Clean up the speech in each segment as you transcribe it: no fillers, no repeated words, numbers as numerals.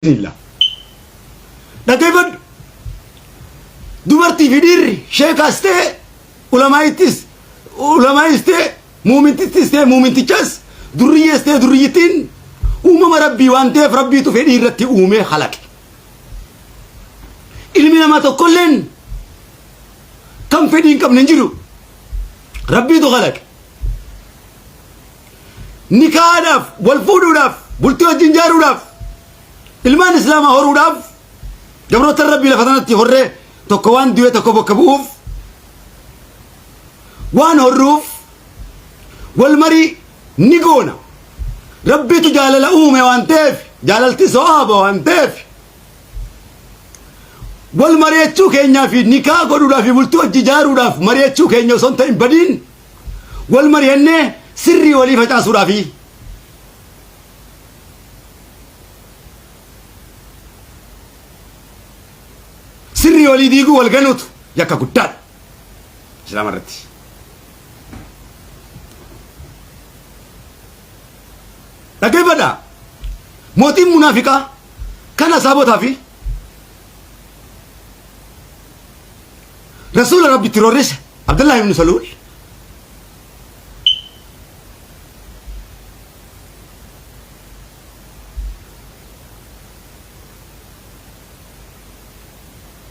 Bismillah. Dhaggeeffadhu. Dubartii fi dhiirri sheekaas ta'e ulamaayis ta'e muumintittis ta'e muumintichas durriyyees ta'e durriyyittiin uumama rabbii waan ta'eef rabbiitu fedhii irratti uumee halaqe. Ilmi namaa tokkolleen kan fedhii hin qabne hin jiru. Rabbiitu halaqe. Nikaadhaaf, wal fuudhuudhaaf, bultii wajjin jaaruudhaaf, ilmaan islaamaa horuudhaaf gabroota rabbii lafa tanatti horree tokko waan du'e tokko bakka bu'uuf waan horruuf wal marii ni goona. Rabbiitu jaalala uume waan ta'eef jaalalti so'aaba waan ta'eef wal mari'achuu keenyaa fi nikaa godhuudhaaf fi bultii wajji jaaruudhaaf mari'achuu keenya osoo hin ta'in badiin wal mari'annee sirrii walii facaasuudhaafi sirrii walii diiguu wal ganuutu yakka guddaadha islaama irratti. Dhaggeeffadhaa. Mootiin munaafiqaa kan asaabotaa fi rasuula rabbitti roorrise Abdullahi ibn Saluul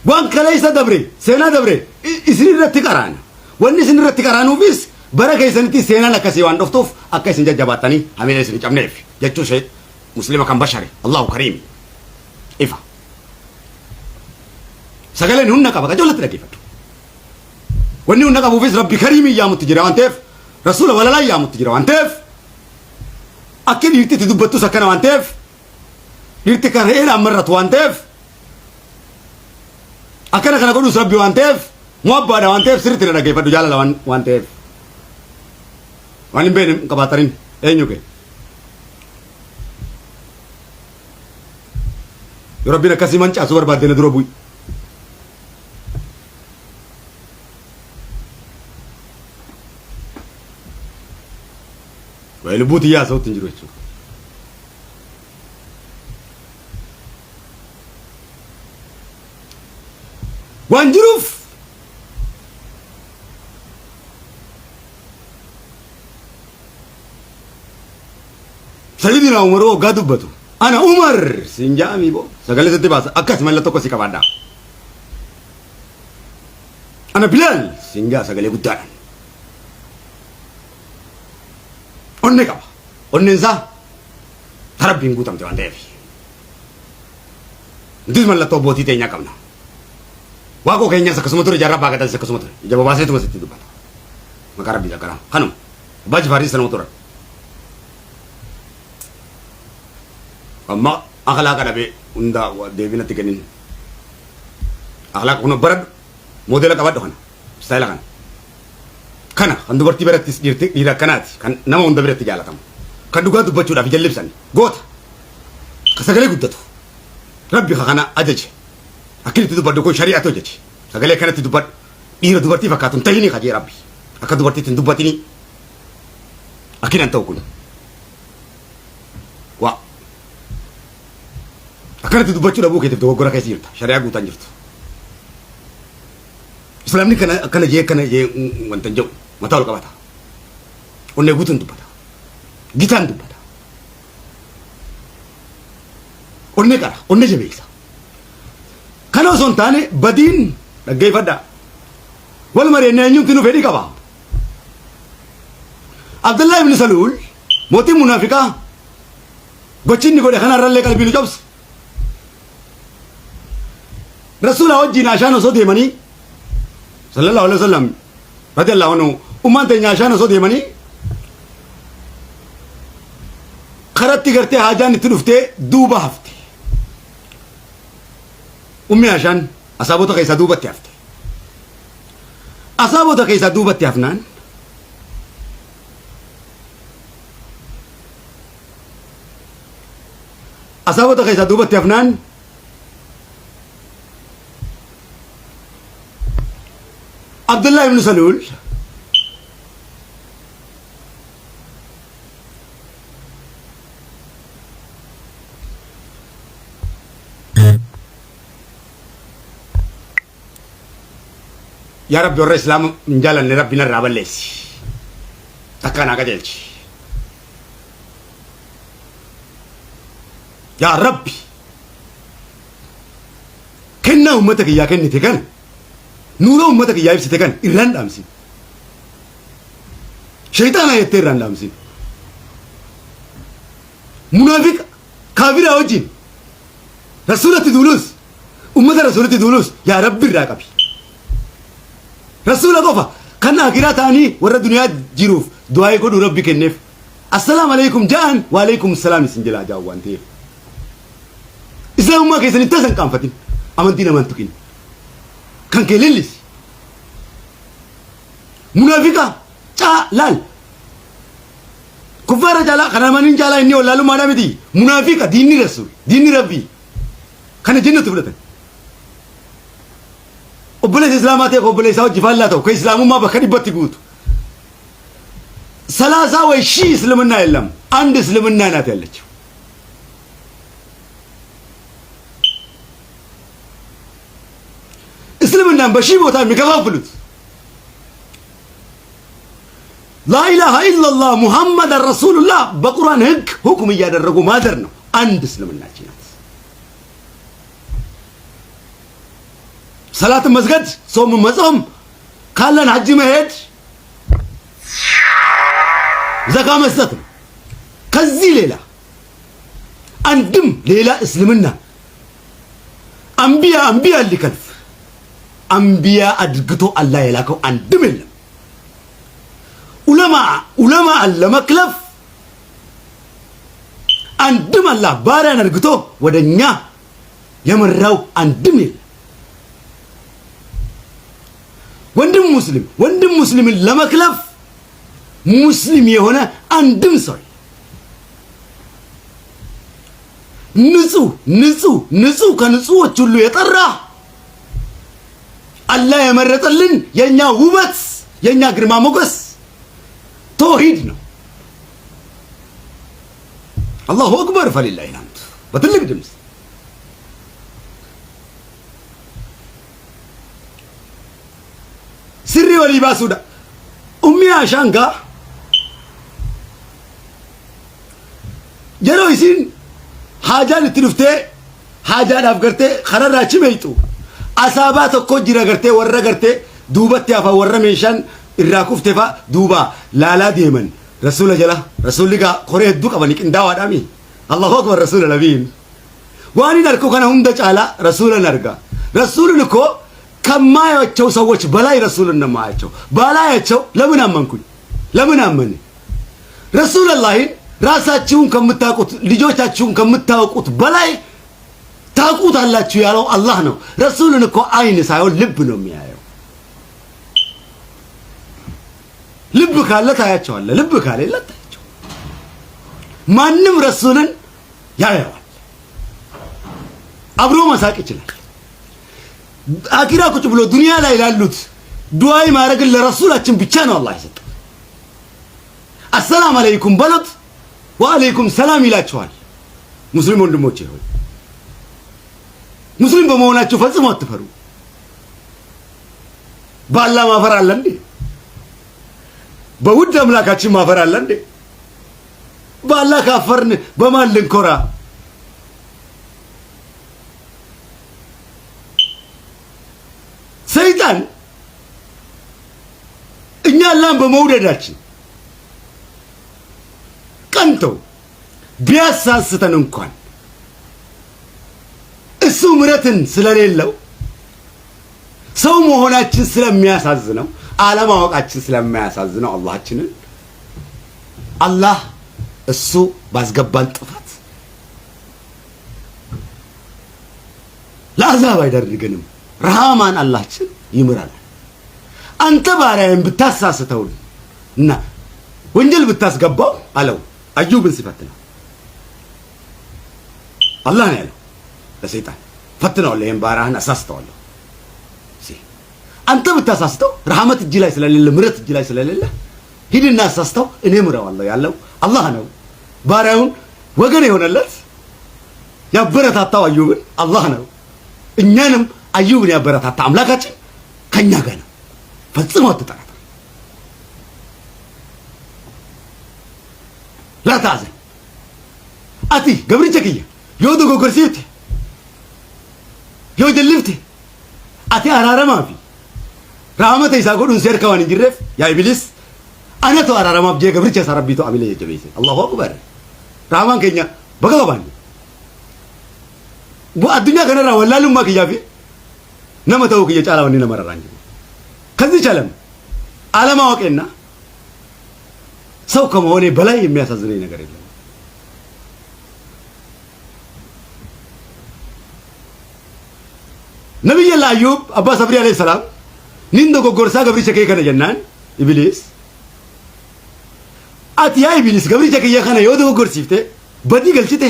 waan kaleessa dabre seenaa dabre isin irratti qaraana wanni isin irratti qaraanuufis bara keessanitti seenaan akkasii waan dhuftuuf akka isin jajjabaatanii hamilee isin cabneef jechuu ishee muslima kan bashare Allahu kariimi ifa sagaleen hunna qaba qajoolatti dhaggeeffadhu. Wanni hunna qabuufis rabbi kariimii yaamutti jira waan ta'eef rasuula walalaa yaamutti jira waan ta'eef akka dhiirtitti dubbattus akkana waan ta'eef dhiirti kan re'eedhaan marratu waan ta'eef akkana kana godhuus rabbi waan ta'eef muabbaadha waan ta'eef sirriitti na dhaggeeffadhu jaalala waan ta'eef waan hin beekne qabaatanin eenyu kee yoo rabbiin akkasii mancaasuu barbaadde na dura bu'i. Wayi lubbuuti yaa sa'utti hin jiru jechuudha. Waan jiruuf Sayyidina Umar waggaa dubbatu ana Umar siin jaamii boo sagalee sitti baasa akkas mallattoo akkasii qabaadhaa. Ana Bilaal siin jaa sagalee guddaadhaan onne qaba onneen isaa tarabbiin guutamte waan ta'eef nutis mallattoo abbootii teenyaa qabna. Waaqoo keenyas akkasuma ture jaarraa baagatas akkasuma ture ija babaaseetuma sitti dubbata maqaa rabbii zakkaraa kanuma abbaa Jifaarii sanuma ture amma akhlaaqa dhabee hundaa deebinatti kennin akhlaaqa kun baradhu moodela qabadhu kana istaayila kana kan dubartii birattis dhiira akkanaati kan nama hunda biratti jaalatamu kan dhugaa dubbachuudhaaf jallibsan goota ka sagalee guddatu rabbi kana ajaje akkinitti dubbadhu kun shari'atu hojjete sagalee kanatti dubbadhu dhiira dubartii fakkaatu hin ta'ini kajee rabbi akka dubartiitti hin dubbatini akkinan ta'u kun waa akkanatti dubbachuu dhabuu keetiif dogoggora keessa jirta shari'aa guutaan jirtu islaamni kana akkana jee wanta jedhu mataa ol qabata onnee guutuun dubbata gitaan dubbata onnee qara onnee jabeessa. Kana osoo hin taane badiin dhaggeeffadhaa wal mari'annee eenyumti nu fedhii qaba. Abdullahi ibn Saluul mootiin munaafiqaa gochi inni godhe kanarrallee qalbii nu cabse. Rasuula wajjin ashaan osoo deemanii sallallahu alaihi wasallam radiyallahu anhu ummaan teenya ashaan osoo deemanii karatti gartee haajaan itti dhuftee duuba hafte. Ummi ashaan asaabota keessaa duubatti hafte. Asaabota keessaa duubatti hafnaan asaabota keessaa duubatti hafnaan Abdullahi ibn Saluul يا رب ور الإسلام من جالن ربنا الرابليس تكنا كجلش يا ربي كنا أمتك يا كني تكن نور أمتك يا يبسي تكن إيران دامسي شيطان يتيران دامسي منافق كافر أوجين رسولة دولوس أمة رسولة دولوس يا رب الراقبي رسولة قفا كنا أكيرا تاني ورا دنيا جيروف دعاء يقول ربي كنف السلام عليكم جان وعليكم السلام سنجلا جاوان تيه إسلام ما كيسن إنتسن كام فتين أمانتين أمانتكين كان كيللس منافقة لال كفار جالا كنا مانين جالا إني ولا لو ما نامدي منافقة ديني رسول ديني ربي كنا جنة تبلتن وبلد إسلاماتي وبلد ساو جفالاتو كإسلام ما بخدي بتيجوت سلاسة وشي إسلامنا إلهم عند إسلامنا ناتيلج إسلامنا بشي بوتا مكفافلوت لا إله إلا الله محمد رسول الله بقرآن هك حكم يادرقو ما درنا عند إسلامنا جينات صلاة مسجد صوم مصوم كالن حج مهد زكاة مسجد كزي ليلة عندم ليلة إسلامنا أنبياء اللي كلف أنبياء أدقتو الله يلاكو عندم اللهم علماء اللي مكلف عندم الله بارا نرقتو ودنيا يمرو عندم اللهم ወንድም ሙስሊምን ለመክለፍ ሙስሊም የሆነ አንድም ሰው ንጹህ ከንጹሆች ሁሉ የጠራ አላህ የመረጠልን የኛ ውበት የኛ ግርማ ሞገስ ተውሂድ ነው አላሁ አክበር ፈሊላሂ الحمد በትልቅ ድምጽ سري ولباسودا أمي عشانك جرو يسين حاجة لتنفتي حاجة نافقرتي خرر راتشي ميتو أصابات كوجرا قرتي ورا قرتي دوبتي أفا ورا ميشان الراكوفتي فا دوبا لا ديمن رسول جلا رسول لقا قريه الدوك أبنك انداوا دامي الله أكبر رسول النبيين واني نركو كان هم دجالا رسول نرقا رسول نكو كما يوچو سوچ بلاي رسول ما يوچو بالايچو لمن امنكوኝ لمن امن رسول الله ራሳችሁን ከምታውቁት ልጆቻችሁን ከምታውቁት በላይ ታውቁታላችሁ ያለው አላህ ነው ረሱልን እኮ አይን ሳይሆን ልብ ነው የሚያየው ልብ ካለ ታያቸዋለህ ልብ ካለ ታያቸው ማንንም ረሱልን ያያዋል አብሮ መሳቅ ይችላል አኪራ ቁጭ ብሎ ዱንያ ላይ ላሉት ዱዓይ ማድረግ ለረሱላችን ብቻ ነው አላህ ይሰጣል አሰላሙ አለይኩም በሉት ወአለይኩም ሰላም ይላችኋል ሙስሊም ወንድሞቼ ሆይ ሙስሊም በመሆናችሁ ፈጽሞ አትፈሩ በአላህ ማፈር አለ እንዴ በውድ አምላካችን ማፈር አለ እንዴ በአላህ ካፈርን በማን ልንኮራ ሰይጣን እኛ አላህን በመውደዳችን ቀንቶ ቢያሳስተን እንኳን እሱ ምሕረትን ስለሌለው ሰው መሆናችን ስለሚያሳዝነው አለማወቃችን ስለሚያሳዝነው አላህ እሱ ባስገባን ጥፋት ለአዛብ አይደርገንም ረሃማን አላህችን ይምራል አንተ ባሪያህን ብታሳስተውና ወንጀል ብታስገባው አለው አዩብን ሲፈትነው አላህ ነው ያለው ለሰይጣን ፈትነው ለይን ባሪያህን አሳስተዋለሁ አንተ ብታሳስተው ረሃመት እጅ ላይ ስለሌለ ምሕረት እጅ ላይ ስለሌለ ሂድና አሳስተው እኔ ምረዋለሁ ያለው አላህ ነው ባሪያውን ወገን የሆነለት ያበረታታው አዩብን አላህ ነው እኛንም አዩብን ያበረታታ አምላካችን ከኛ ጋር ነው ፈጽሞ አትጠራት። لا تعزن أتي قبل جكية يودو كوكرسيوتي يود اللفتي أتي أرارا ما في رحمة إساقون نسير كواني جرف يا إبليس أنا تو أرارا ما بجي قبل جسا ربي تو عملي جبيسي الله أكبر رحمة كينيا بقى باني بو الدنيا كنا را ولا لما كي يافي نما تو كي يجعل وني نمر رانجي كذي شلم على ما وكنا ሰው ከመሆኔ በላይ የሚያሳዝነኝ ነገር የለም። ነብዩ አዩብ አባ ሰብሪ አለይሂ ሰላም ኒንዶ ጎጎርሳ ገብሪቸ ከነ ጀናን ኢብሊስ አቲያ ኢብሊስ ገብሪቸ ከነ የወደ ጎጎርሲፍቴ በዲ ገልጭቴ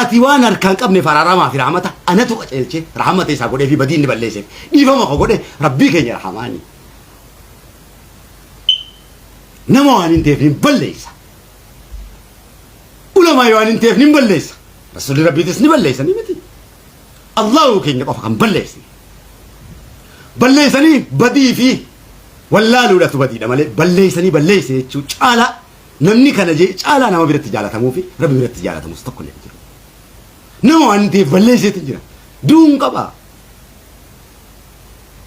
አቲዋን አርካን ቀብኔ ፈራራማ ፊ ረህመታ አነቱ ቀጨልቼ ረህመተ ኢሳ ጎዴ ፊ በዲ እንበለይሴ ዲፈማ ጎዴ ረቢ ከኛ ረህማኒ نما وانين تفنين بلليسا علماء وانين تفنين بلليسا رسول ربي تسني بلليسا نيمتي الله كين قفكم بلليسني بلليسني بدي فيه ولا لولا تبدي مالي بلليسني بلليسي تشو چالا نمني كان جي چالا نما بيرت تجالا تمو في ربي بيرت تجالا تمو استقل يجرو نما وانين تف بلليسي تجرا دون قبا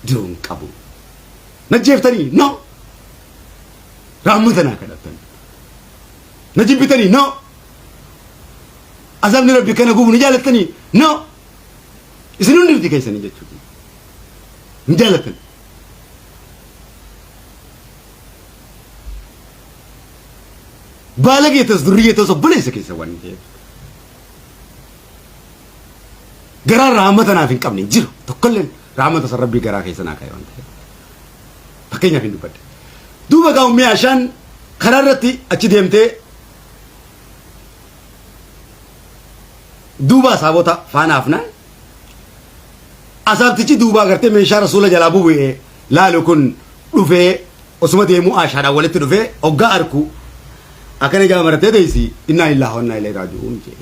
دون قبو نجفتني نو رحمتنا كدتن نجيبتني نو عذاب ربي كان قوم نجالتني نو إسنون نبتي كيسا نجاتشو نجالتن بالغ يتس ذرية تس بليس كيسا وانتي قرار رحمتنا في قبني جيرو تقلن رحمة ربي قرار كيسا ناكاي وانتي فكينا في نبت دوبا قومي عشان قررتي أتشديمتي دوبا سابوتا فانا أفنان أصابتي دوبا قرتي من شهر رسول جلابو بيه لا لكن رفي أسمتي مو أشهر ولت رفي أوغا أركو أكني جا مرتي ديسي إنا إلا هنا إلى راجعون جي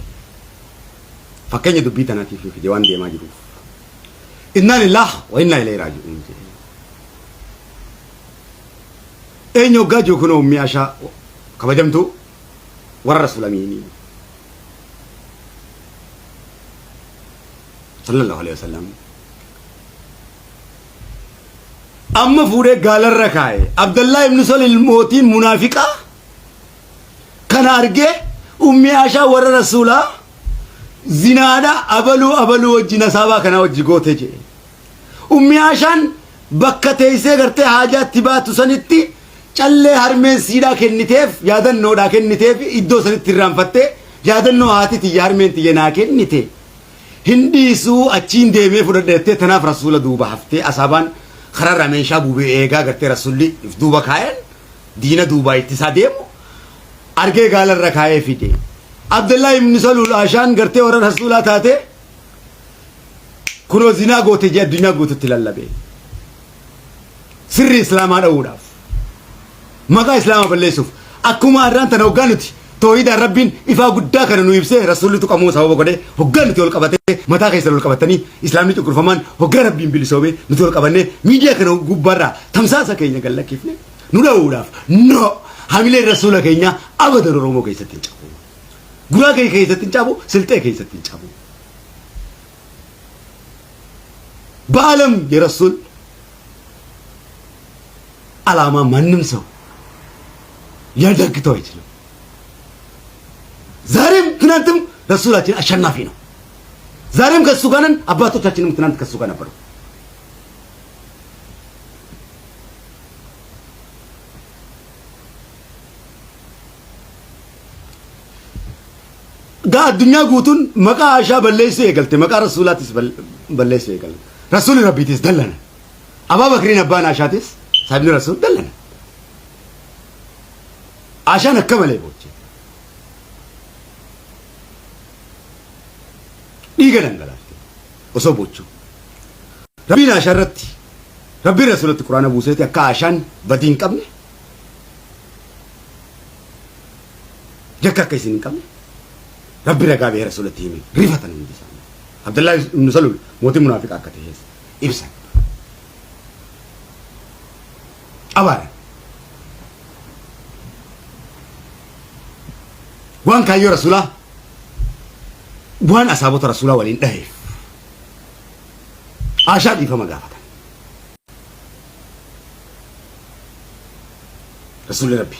فكني دبيتنا في جوان دي ما جروف إنا لله وإنا إلى راجعون جي أينو جاجو كنو مياشا كبجمتو ورا رسول أميني صلى الله عليه وسلم أما فوري قال الركاي عبد الله بن سلول الموتين منافقة كان أرجع مياشا ورا رسولا زنادا أبلو وجنا سابا كنا وجيكوته جي مياشان بكتيسه کرتے حاجات تبات سنتي چلے ہرمے سیدھا کھنتیف یادن نوڈا کھنتیف ادو سنت تیرام فتے یادن نو آتی تی یارمین تی نا کھنتے ہندی سو اچین دے میں فڑ دیتے تناف رسول دوبا ہفتے اصحابان خرر رمیشا بوبے ایگا کرتے رسولی دوبا کھائن دین دوبا اتسا دیمو ارگے گالر رکھائے فیدے عبداللہ ابن سلول آشان کرتے اور رسولات آتے کنو زنا گوتے جے دنیا گوتے تلالبے سر اسلام أوراف مقا إسلام بالليسوف أكما أران تنوغانتي توحيد ربين إفا قدا كان نويبسه رسول تو كمو سوا بقولي هوغانتي ول قبته متا كيسر ول قبتني إسلامي تو كرفمان هوغان ربين بلسوبه نتول قبنه ميديا كانوا غبرة تمساسا كينيا قال لك كيف نودا أوراف نو حامل الرسول كينيا أبدا رومو كيسة تنجابو غرا كيسة تنجابو سلطة كيسة تنجابو بعلم يا رسول علامة منم سو يدك تويتلو زارم تنانتم رسولاتين أشنا فينا زارم كسوغانن أباتو تاتينم تنانت كسوغانا برو قا الدنيا قوتون مقا عشا بليسو يقلت مقا رسولاتيس بليسو يقلت رسول ربيتيس دلنا أبا بكرين أبانا عشاتيس سابني رسول دلنا عشان أكمل يبوتي إيجا نعلاتي وصوبوتشو ربينا شرتي ربي رسول القرآن بوسيتي أكا عشان بدين كمني جكا كيسين كمني ربي رقا بيه رسول التيمي رفتا من ديسان عبد الله بن سلول موتي منافق أكتهيس إبسان أبانا وان كايو رسوله وان أصابت رسوله ولين دهيف عشان يفهم قافة رسول ربي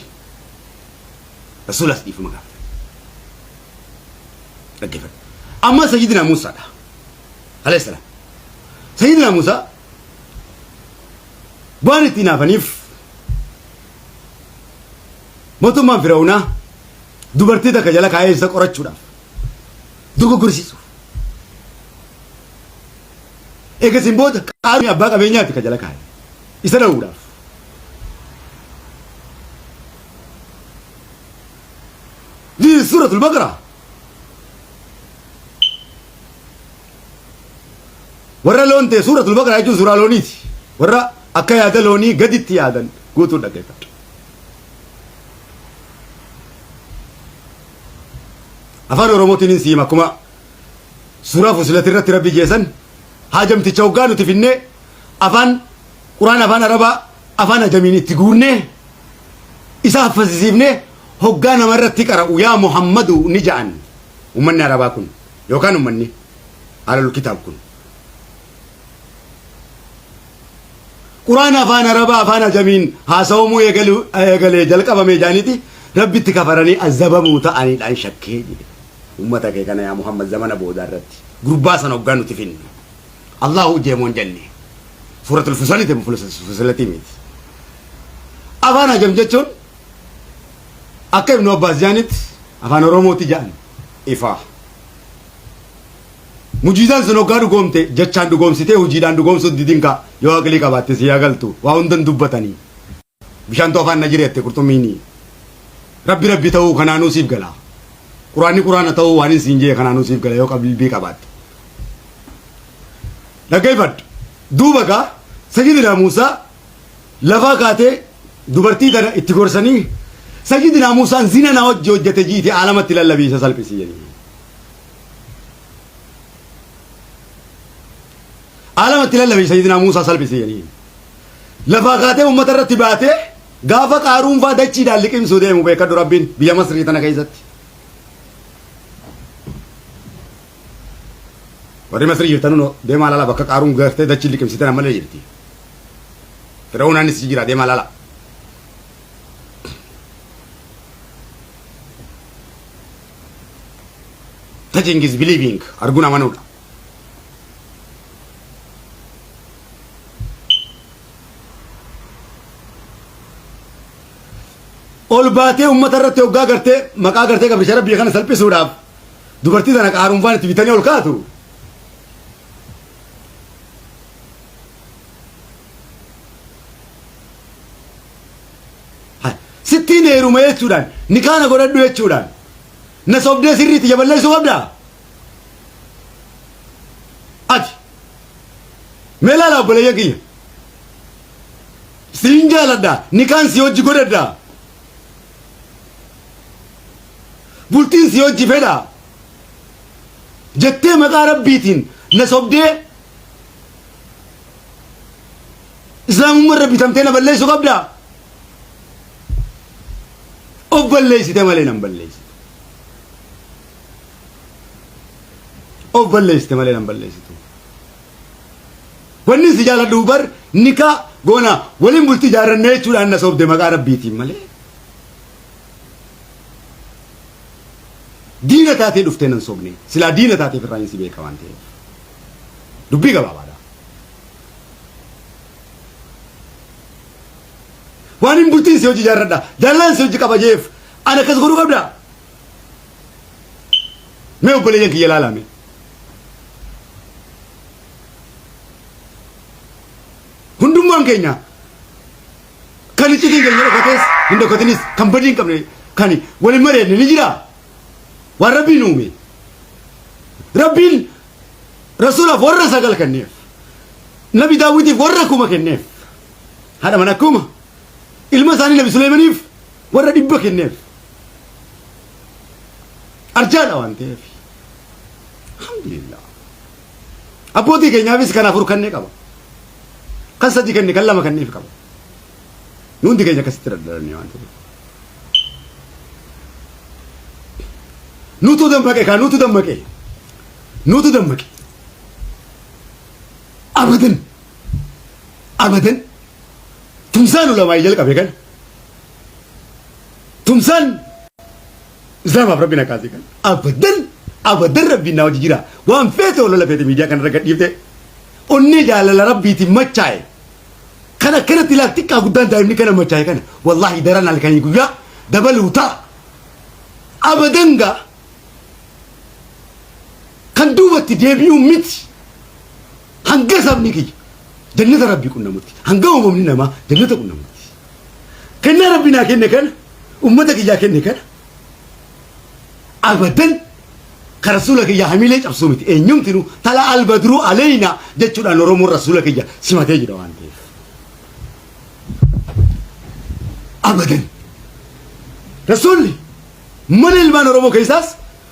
رسول الله يفهم قافة رجفت أما سيدنا موسى عليه السلام سيدنا موسى بانتنا فنيف متو ما فرعونا dubartii takka jala kaayee isa qorachuudhaaf dogoggorsiisu eegasiin booda qaamni abbaa qabeenyaatti ka jala kaayee isa dha'uudhaaf di suuratul baqara warra loon ta'e suuratul baqara jechuun suuraa looniiti warra akka yaada loonii gaditti yaadan guutuun dhaggeeffadhu afaan oromootiin siima akkuma suuraa fusilati irratti rabbi geessan haajamticha hoggaa nuti finnee afaan quraan afaan arabaa afaan ajamiin itti guunnee isa haffasisiifnee hoggaa nama irratti qara'u yaa muhammadu ni ja'an ummanni arabaa kun yookaan ummanni ahlul kitaab kun quraan afaan arabaa afaan ajamiin haasawamuu eegalee jalqabamee jaaniiti rabbitti kafaranii azabamuu ta'aniidhaan shakkee jedhe ummata kee kana yaa muhammad zamana booda irratti gurbaa sana hoggaa nuti finne allahu jeemoon jenne suuratul fusilati miti afaan ajam jechuun akka ibnu abbaas jaanitti afaan oromooti ja'an ifaa mujiizaan sun hoggaa dhugoomte jechaan dhugoomsitee hojiidhaan dhugoomsuun didinka yoo aqlii qabaatte si yaagaltu waa hundan dubbatanii bishaantu afaan na jireette qurxummiini rabbi ta'uu kanaanuu siif galaa quraanni quraana ta'uu waan hin siinjee kanaanuu siif gala yoo qalbii qabaatte dhaggeeffadhu duuba gaa sayyidina Muusaa lafaa kaatee dubartii tana itti gorsanii sayyidina Muusaan zina na hojii hojjete jiiti aalamatti lallabiisa salphisi jedhanii aalamatti lallabii sayyidina Muusaa salphisi jedhanii lafaa kaatee ummata irratti baatee gaafa qaaruun faa dachiidhaan liqimsuu deemu beekadhu rabbiin biyya Masrii tana keessatti warri Masrii jirtanuu deemaa lala bakka qaaruun gartee dachii liqimsite nama malee jirti Fir'aawnaanis jira deemaa lala touching is believing arguun amanuudha ol baatee ummata irratti hoggaa gartee maqaa gartee gabrisha rabbii kana salphisuudhaaf dubartii tana qaaruun faan itti bitanii ol kaatu sittiin heeruma jechuudhaan nikaana godhadhu jechuudhaan na sobdee sirriitti jaballeessuu qabdaa ati meelaa laabboleeyyan kiyya siin jaaladhaa nikaan si hojii godhadhaa bultiin si hojii fedhaa jettee maqaa rabbiitiin na sobdee islaamummaa irra bitamtee na balleessuu qabdaa of balleessite malee nan balleessite of balleessite malee nan balleessitu wanni si jaaladhu bar nikaa goona waliin bultii jaarrannee jechuudhaan na sobde maqaa rabbiitiin malee diina taatee dhuftee nan sobne silaa diina taatee firraan si beeka waan ta'eef dubbii gabaabaadha waan hin bultiin si hojii jaarradha jaallaan si hojii qaba jeef ana akkas godhuu qabda mee obboleeyyan kiyya laalame hundummaan keenya kan iccitiin keenya dhokatees hin dhokatinis kan badii hin qabne kan waliin mareenne ni jira waan rabbiin uume rabbiin rasuulaaf warra sagal kenneef nabi daawitiif warra kuma kenneef haadha mana akkuma ilma isaanii nabi Suleemaniif warra 100 kenneef arjaadha waan ta'eef alhamdulillah abbootii keenyaafis kan 4 kennee qaba kan 3 kenne kan 2 kenneef qaba nuti keenya kasittirani waan ta'eef nutu dammaqe kan nutu dammaqe abadan tumsaan ulama jalqabe kan tumsaan islaamaaf rabbina kaase kan abadan rabbina wajji jira waan feete wala feete miidiyaa kan irra gadhiifte onni jaalala rabbiiti machaa'e kana kanatti laattiqqaa guddaan daa'imni kana machaa'e kana wallahi daran halkanii guyyaa dabaluu ta'a abadan gaa kan duubatti deebi'uu miti hanga sabni kiyya jannata rabbii qunnamutti hanga uumamni namaa jannata qunnamutti kenna rabbinaa kenne kana ummata kiyyaa kenne kana abadan ka rasuula kiyya hamilee cabsuu miti eenyumtinu tala albadru aleyna jechuudhaan oromoon rasuula kiyya simatee jira waan ta'eef abadan rasuulli mana ilmaan oromoo keessaas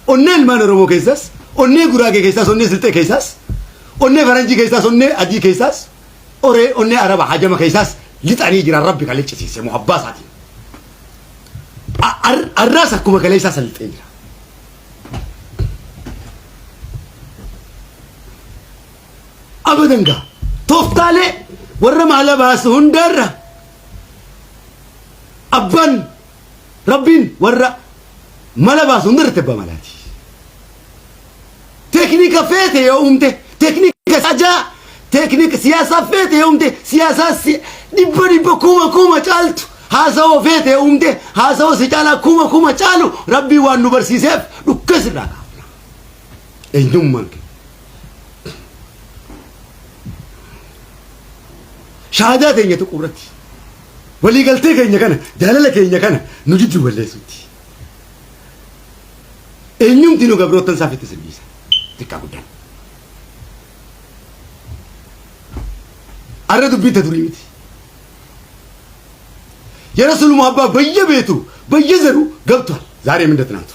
onnee ilmaan oromoo keessaas onnee guraagee keessaas onnee silxee keessaas onnee faranjii keessaas onnee adii keessaas oree onnee araba hajama keessaas lixanii jiran rabbi kan liccisiise muhabbaa isaatiin arraas akkuma kaleessaa salixee jira abadan gaa tooftaalee warra maala baasu hundarra abbaan rabbiin warra mala baasu hundarra tebba malaati teknika feete yoo uumte teknika sajaa teknika siyaasaa feete yoo uumte siyaasaa dhibba kuma caaltu haasawoo feete yoo uumte haasawoo si caalaa kuma caalu rabbii waan nu barsiiseef dhukkasirraa kaafna eenyummaan kee shahaadaa teenya tokko irratti waliigaltee keenya kana jaalala keenya kana nu jiddu balleessuuti eenyumti nu gabroottan saafitti sirbiisa xiqqaa guddaan arra dubbiitta durii miti የረሱል ሙሐባ በየቤቱ በየዘሩ ገብቷል ዛሬም እንደትናንቱ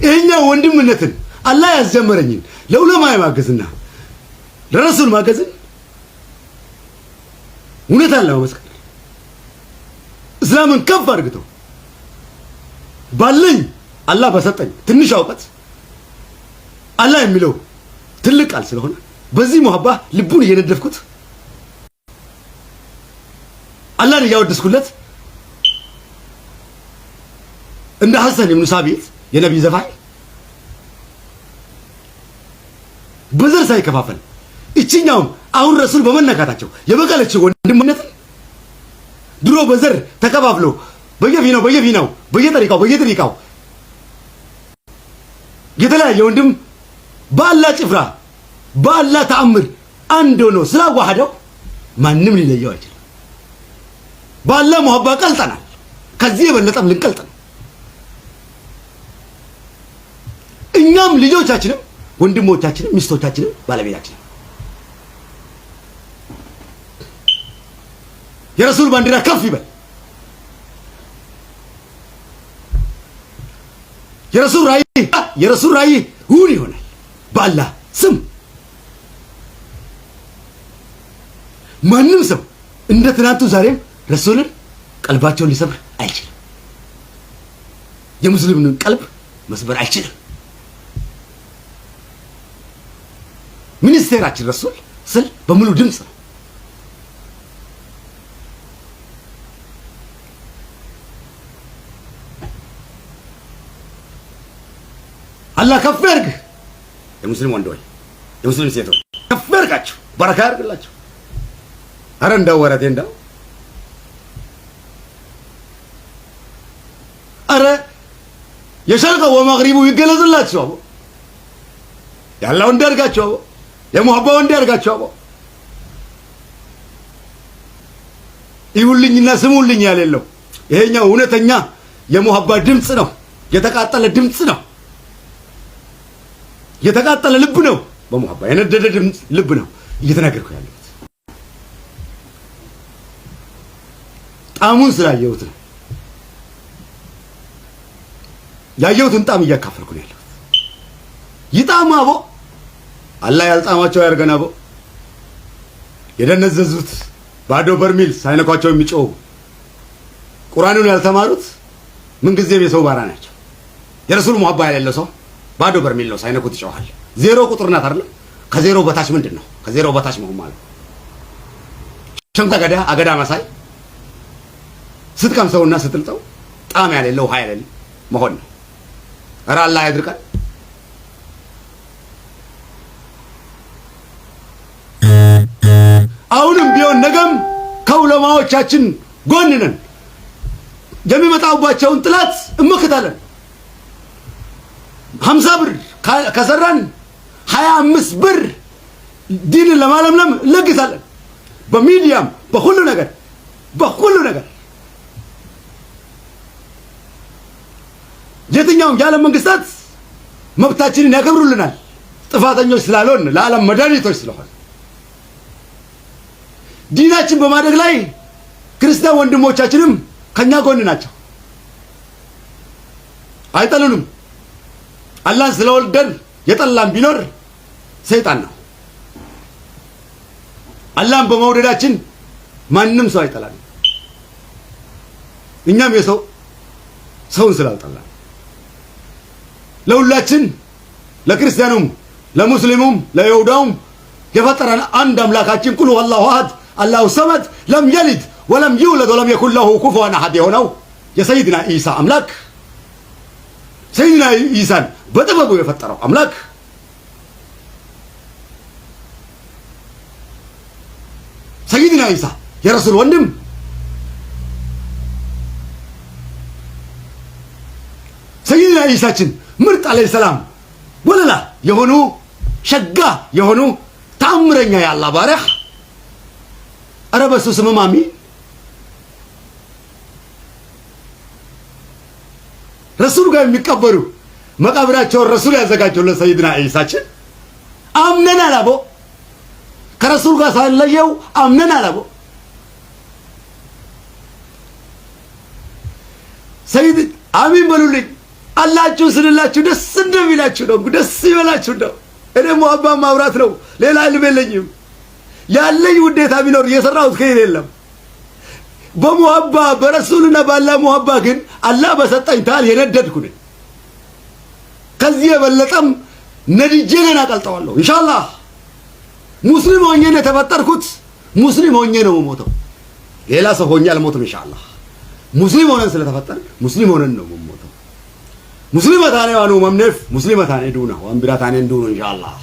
ይሄኛው ወንድምነትን አላህ ያስጀመረኝን ለዑለማ ማገዝና ለረሱል ማገዝን እውነት አለ መስከር እስላምን ከፍ አድርገው ባለኝ አላህ በሰጠኝ ትንሽ አውቀት አላህ የሚለው ትልቅ ቃል ስለሆነ በዚህ ሙሐባ ልቡን እየነደፍኩት አላህን እያወደስኩለት እንደ ሐሰን ኢብኑ ሳቢት የነብይ ዘፋኝ በዘር ሳይከፋፈል እቺኛው አሁን ረሱል በመነካታቸው የበቀለችው ወንድምነት ድሮ በዘር ተከፋፍሎ በየፊናው በየጠሪቃው የተለያየ ወንድም በአላህ ጭፍራ በአላህ ተአምር አንድ ሆኖ ስላዋሃደው ማንም ሊለየው አይችልም በአላህ ሙሐባ ቀልጠናል ከዚህ የበለጠም ልንቀልጥ ነው እኛም ልጆቻችንም ወንድሞቻችንም ሚስቶቻችንም ባለቤታችንም የረሱል ባንዲራ ከፍ ይበል የረሱል ራእይ እውን ይሆናል በአላህ ስም ማንም ሰው እንደ ትናንቱ ዛሬም ረሱልን ቀልባቸውን ሊሰብር አይችልም የሙስሊምን ቀልብ መስበር አይችልም ሚኒስቴራችን ረሱል ስል በሙሉ ድምጽ ነው አላህ ከፍ ያርግ የሙስሊም ወንዶች የሙስሊም ሴቶች ከፍ ያርጋችሁ በረካ ያርግላችሁ አረ እንዳው ወራቴ እንዳው አረ የሸርቀው ወመግሪቡ ይገለጽላችሁ አቦ ያላው እንዲያርጋችሁ አቦ የሙሐባው እንዲያርጋችሁ አቦ ይሁልኝና ስሙልኝ ያለለው ይሄኛው እውነተኛ የሙሐባ ድምጽ ነው የተቃጠለ ድምጽ ነው የተቃጠለ ልብ ነው በሙሐባ የነደደ ድምጽ ልብ ነው እየተናገርኩ ያለሁት ጣሙን ስላየሁት ነው ያየሁትን ጣም እያካፈልኩ ነው ያለሁት ይጣም አቦ አላህ ያልጣማቸው ያርገን አቦ የደነዘዙት ባዶ በርሚል ሳይነኳቸው የሚጮሁ ቁርአኑን ያልተማሩት ምን ጊዜም የሰው ባሪያ ናቸው። የረሱል ሙሐባ የሌለው ሰው ባዶ በርሚል ነው ሳይነኩት ይጮሃል። ዜሮ ቁጥር ናት አይደል? ከዜሮ በታች ምንድነው? ከዜሮ በታች መሆን ማለት ሸምታ አገዳ መሳይ ስትቀምሰውና ስትልጠው ጣም ያሌለው ውሃ ያሌለው መሆን ነው። ኧረ አላህ ያድርቀን። አሁንም ቢሆን ነገም ከዑለማዎቻችን ጎን ነን። የሚመጣባቸውን ጥላት እንመክታለን። 50 ብር ከሰራን 25 ብር ዲንን ለማለምለም እንለግሳለን። በሚዲያም በሁሉ ነገር የትኛውም የዓለም መንግስታት መብታችንን ያከብሩልናል። ጥፋተኞች ስላልሆን ለዓለም መድኃኒቶች ስለሆነ ዲናችን በማደግ ላይ ክርስቲያን ወንድሞቻችንም ከኛ ጎን ናቸው። አይጠሉንም። አላህን ስለወደን የጠላን ቢኖር ሰይጣን ነው። አላህን በመውደዳችን ማንም ሰው አይጠላንም። እኛም ሰውን ስላልጠላን ለሁላችን ለክርስቲያኑም ለሙስሊሙም ለይሁዳውም የፈጠረን አንድ አምላካችን ቁል ሁወላሁ አሐድ አላሁ ሰመድ ለም የሊድ ወለም ይውለድ ወለም የኩን ለሁ ኩፉወን አሐድ የሆነው የሰይድና ኢሳ አምላክ ሰይድና ኢሳን በጥበቡ የፈጠረው አምላክ ሰይድና ኢሳ የረሱል ወንድም ሰይድና ኢሳችን ምርጥ አለይሂ ሰላም ወለላ የሆኑ ሸጋ የሆኑ ተአምረኛ የአላህ ባሪያ ኧረ በሱ ስም አሚን። ረሱል ጋር የሚቀበሩ መቃብራቸውን ረሱል ያዘጋጀው ለሰይድና ኢሳችን አምነን አላቦ ከረሱል ጋር ሳንለየው አምነን አላቦ ሰይድ አሚን በሉልኝ። አላችሁ ስንላችሁ ደስ እንደሚላችሁ ነው። ደስ ይበላችሁ ነው። እኔ ሙሐባ ማውራት ነው፣ ሌላ ዕልም የለኝም። ያለኝ ውዴታ ቢኖር እየሰራሁት ከይል የለም። በሙሐባ በረሱልና በአላህ ሙሐባ ግን አላህ በሰጠኝ ታል የነደድኩ ነኝ። ከዚህ የበለጠም ነድጄ ገና ቀልጠዋለሁ ኢንሻአላህ። ሙስሊም ሆኜ ነው የተፈጠርኩት። ሙስሊም ሆኜ ነው የምሞተው። ሌላ ሰው ሆኜ አልሞትም ኢንሻአላህ። ሙስሊም ሆነን ስለተፈጠርን ሙስሊም ሆነን ነው የምሞተው። ሙስሊመታኔ ዋኑ መምነፍ ሙስሊመታኔ ዱና ወንብራታኔ ዱኑ ኢንሻአላህ።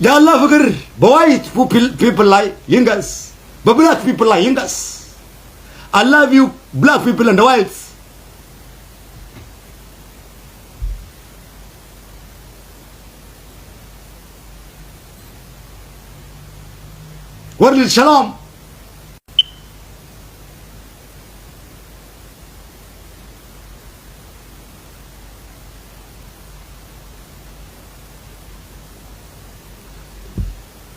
የአላህ ፍቅር በዋይት ፒፕል ላይ ይንገስ፣ በብላክ ፒፕል ላይ ይንገስ። I love you black people and the whites. World Shalom.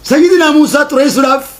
Sayyidina Musa Turay Suraf